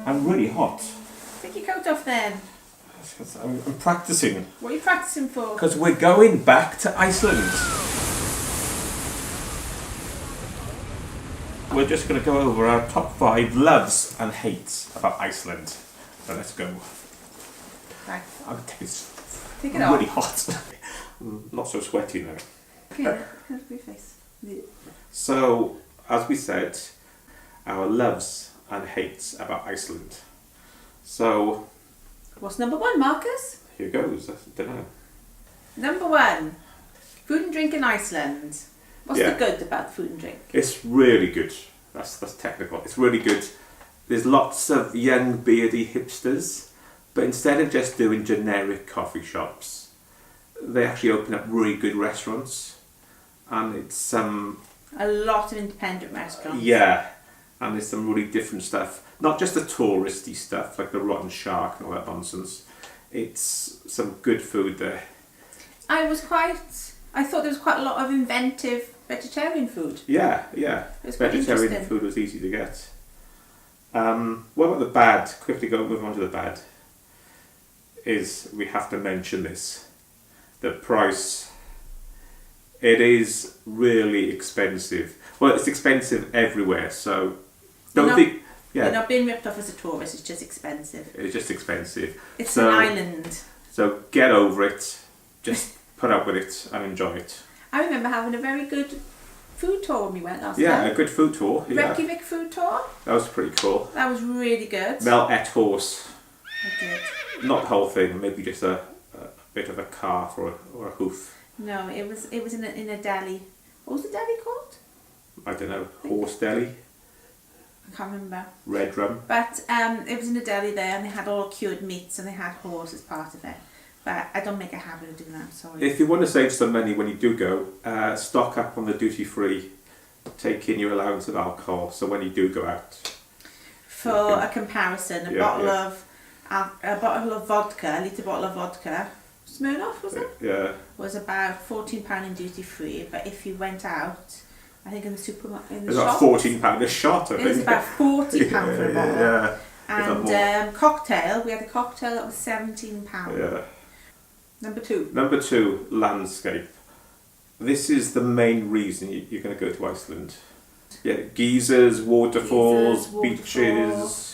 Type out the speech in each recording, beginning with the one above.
I'm really hot. Take your coat off then. I'm practicing. What are you practicing for? Because we're going back to Iceland. We're just going to go over our top 5 loves and hates about Iceland. So let's go. Right. I'll take this. Take it I'm off. really hot. I'm not so sweaty now. Okay, look at your face. So, as we said, our loves and hates about Iceland. So, what's number 1, Marcus? here goes. I don't know. Number 1, food and drink in Iceland. What's the good about food and drink? It's really good. That's technical. It's really good. There's lots of young beardy hipsters, but instead of just doing generic coffee shops, they actually open up really good restaurants, and it's a lot of independent restaurants. Yeah, and there's some really different stuff. Not just the touristy stuff like the Rotten Shark and all that nonsense. It's some good food there. I thought there was quite a lot of inventive vegetarian food. Yeah. It was quite Vegetarian interesting. food was easy to get. What about the bad? Quickly move on to the bad. We have to mention this. The price. It is really expensive. Well, it's expensive everywhere, so You're not being ripped off as a tourist, it's just expensive. It's just expensive. It's an island. So get over it. Just put up with it and enjoy it. I remember having a very good food tour when we went last Yeah, time. a good food tour. Yeah. Reykjavik food tour. That was pretty cool. That was really good. Mel ate horse. I did. Not the whole thing, maybe just a bit of a calf or a hoof. No, it was in a deli. What was the deli called? I don't know, horse deli, I can't remember. red rum. But it was in a deli there, and they had all cured meats, and they had horse as part of it. But I don't make a habit of doing that, sorry. If you want to save some money when you do go, stock up on the duty free, take in your allowance of alcohol, so when you do go out. For a comparison, a bottle of vodka, a litre bottle of vodka, Smirnoff was it? Yeah. Was about £14 in duty free, but if you went out, I think in the supermarket, in the It's shop, about £14 a shot, I think. it was about £40 for a bottle. Yeah. And cocktail, we had a cocktail that was £17. Yeah. Number 2. Number 2, landscape. This is the main reason you're going to go to Iceland. Yeah, geysers, waterfalls, beaches.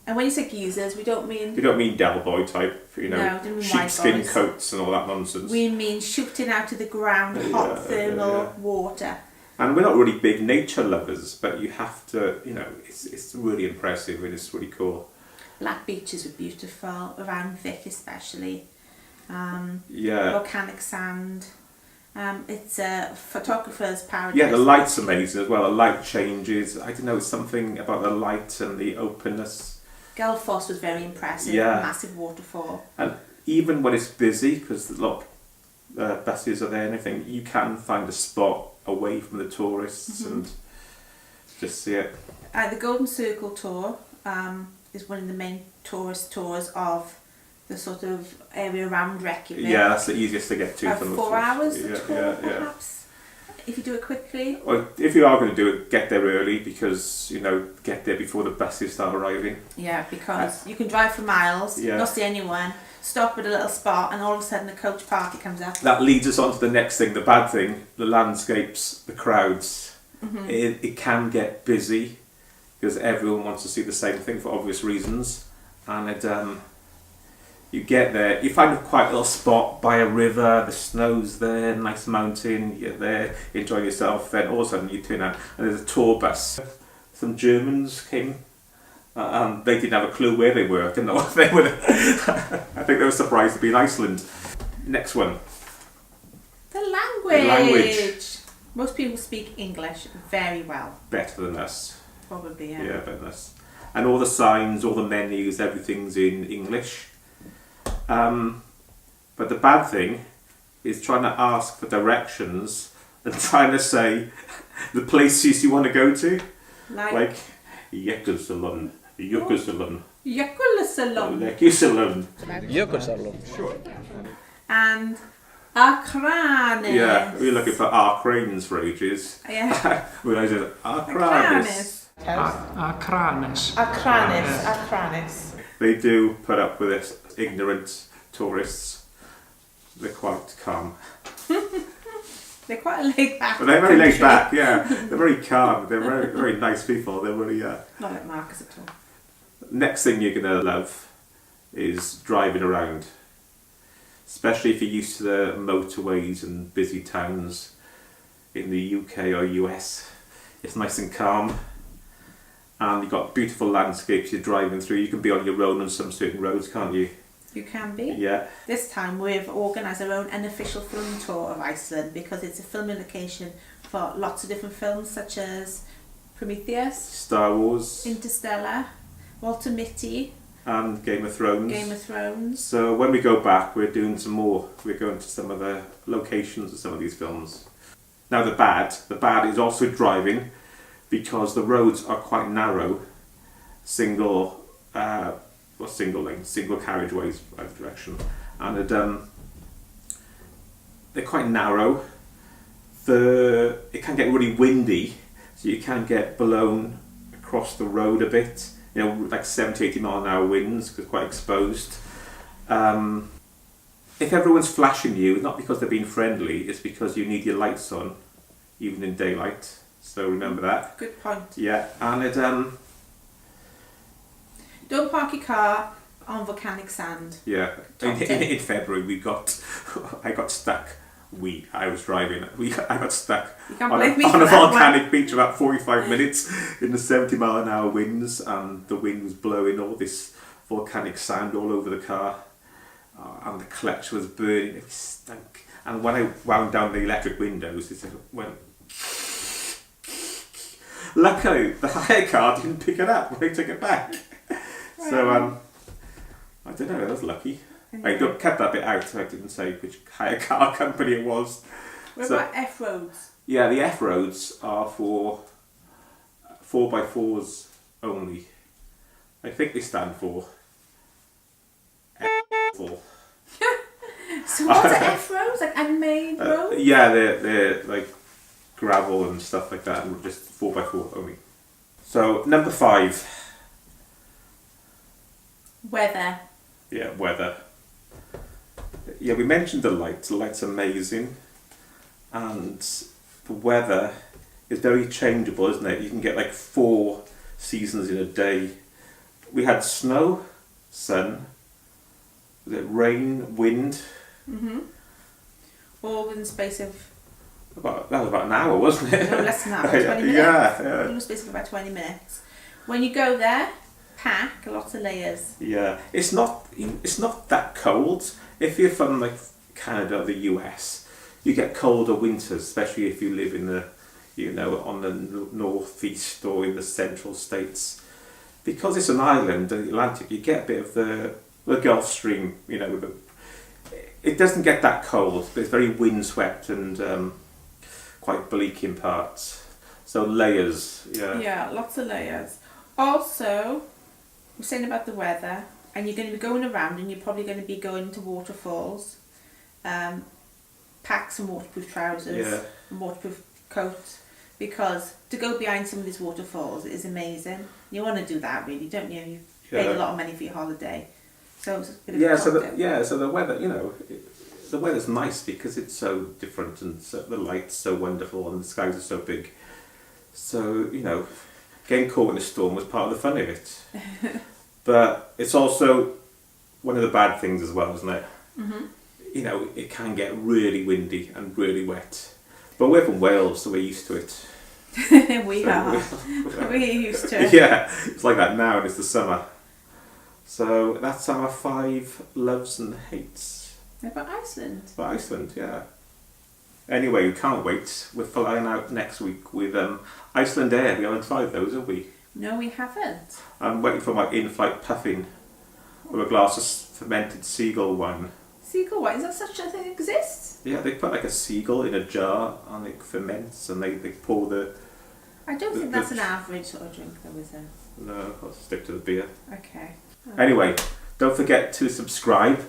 And when you say geysers, we don't mean... You don't mean Del Boy type, No, don't mean sheepskin white boys. coats and all that nonsense. We mean shooting out of the ground, hot thermal water. And we're not really big nature lovers, but you have to, it's really impressive and it's really cool. Black beaches were beautiful, around Vic especially. Yeah. Volcanic sand. It's a photographer's paradise. Yeah, the light's amazing as well. The light changes. I don't know, something about the light and the openness. Gelfoss was very impressive. Yeah. Massive waterfall. And even when it's busy, because a lot of buses are there and everything, you can find a spot away from the tourists and just see it. The Golden Circle tour is one of the main tourist tours of the sort of area around Reykjavik. Yeah, that's the easiest to get to. About from 4 hours yeah, the tour, perhaps. If you do it quickly. Well, if you are going to do it, get there early because, get there before the buses start arriving. Yeah, because you can drive for miles, not see anyone, stop at a little spot, and all of a sudden a coach party comes up. That leads us on to the next thing, the bad thing, the landscapes, the crowds. It can get busy because everyone wants to see the same thing for obvious reasons. And you get there, you find a quiet little spot by a river, the snow's there, nice mountain, you're there, enjoying yourself, then all of a sudden you turn out and there's a tour bus. Some Germans came and they didn't have a clue where they were. I didn't know what they were. I think they were surprised to be in Iceland. Next one. The language. Most people speak English very well. Better than us. Probably, yeah. Yeah, better than us. And all the signs, all the menus, everything's in English. But the bad thing is trying to ask for directions and trying to say the places you want to go to. Like Jökulsárlón, Jökulsárlón, Jökulsárlón. Jökulsárlón. Sure. And Akranes. Yeah, we were looking for Arcranes for ages. Yeah. We realised Arcranes. Akranes. Akranes. They do put up with us ignorant tourists. They're quite calm. They're quite laid back. But they're very laid back, yeah. They're very calm. They're very, very nice people. They're really, Not like Marcus at all. Next thing you're going to love is driving around. Especially if you're used to the motorways and busy towns in the UK or US. It's nice and calm. And you've got beautiful landscapes you're driving through. You can be on your own on some certain roads, can't you? You can be. Yeah. This time we've organised our own unofficial film tour of Iceland because it's a filming location for lots of different films such as Prometheus, Star Wars, Interstellar, Walter Mitty, and Game of Thrones. Game of Thrones. So when we go back, we're doing some more. We're going to some of the locations of some of these films. Now the bad is also driving because the roads are quite narrow, single carriageways either direction, and they're quite narrow. It can get really windy, so you can get blown across the road a bit. You know, like 70-80 mile an hour winds because it's quite exposed. If everyone's flashing you, it's not because they're being friendly, it's because you need your lights on, even in daylight. So remember that. Good point. Yeah, and Don't park your car on volcanic sand. yeah. Top In February I got stuck. I was driving. I got stuck You can't on blame me a for that volcanic beach for about 45 minutes in the 70 mile an hour winds, and the wind was blowing all this volcanic sand all over the car, and the clutch was burning. It stunk. And when I wound down the electric windows, it went. Luckily, the hire car didn't pick it up when I took it back. So I don't know. I was lucky. I kept that bit out, so I didn't say which hire car company it was. What about F roads? Yeah, the F roads are for 4x4s only. I think they stand for F4. So what's F roads? Like unmade roads? Yeah, they're like gravel and stuff like that, and just 4x4 only. So number 5. Weather. Yeah, weather. Yeah, we mentioned the lights. The lights are amazing, and the weather is very changeable, isn't it? You can get like 4 seasons in a day. We had snow, sun, was it rain, wind? All within the space of... That was about an hour, wasn't it? No, less than that, about 20 minutes. Yeah. In the space of about 20 minutes. When you go there, pack lots of layers. Yeah, it's not that cold. If you're from like Canada or the US, you get colder winters, especially if you live in the, on the northeast or in the central states. Because it's an island, the Atlantic, you get a bit of the Gulf Stream, it doesn't get that cold, but it's very windswept and quite bleak in parts. So layers, yeah. Yeah, lots of layers. Also, we're saying about the weather, and you're going to be going around and you're probably going to be going to waterfalls. Pack some waterproof trousers and waterproof coats, because to go behind some of these waterfalls is amazing. You want to do that, really, don't you? You've paid a lot of money for your holiday. So it's a bit of a so the weather, the weather's nice because it's so different, and the light's so wonderful and the skies are so big. So, getting caught in a storm was part of the fun of it. But it's also one of the bad things as well, isn't it? It can get really windy and really wet. But we're from Wales, so we're used to it. We're used to it. Yeah, it's like that now, and it's the summer. So that's our 5 loves and hates. About Iceland. For Iceland, yeah. Anyway, we can't wait. We're flying out next week with Iceland Air. We haven't tried those, have we? No, we haven't. I'm waiting for my in-flight puffin with a glass of fermented seagull wine. Seagull wine? Is that such a thing exists? Yeah, they put like a seagull in a jar and it ferments, and they pour the... I don't think that's an average sort of drink though, is it? No, I'll stick to the beer. Okay. Anyway, don't forget to subscribe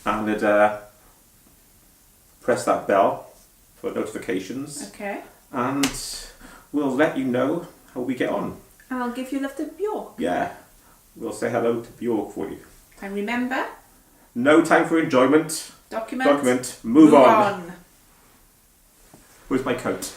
and press that bell for notifications. Okay. And we'll let you know how we get on. And I'll give you love to Bjork. Yeah, we'll say hello to Bjork for you. And remember, no time for enjoyment. Document. Move on. Where's my coat?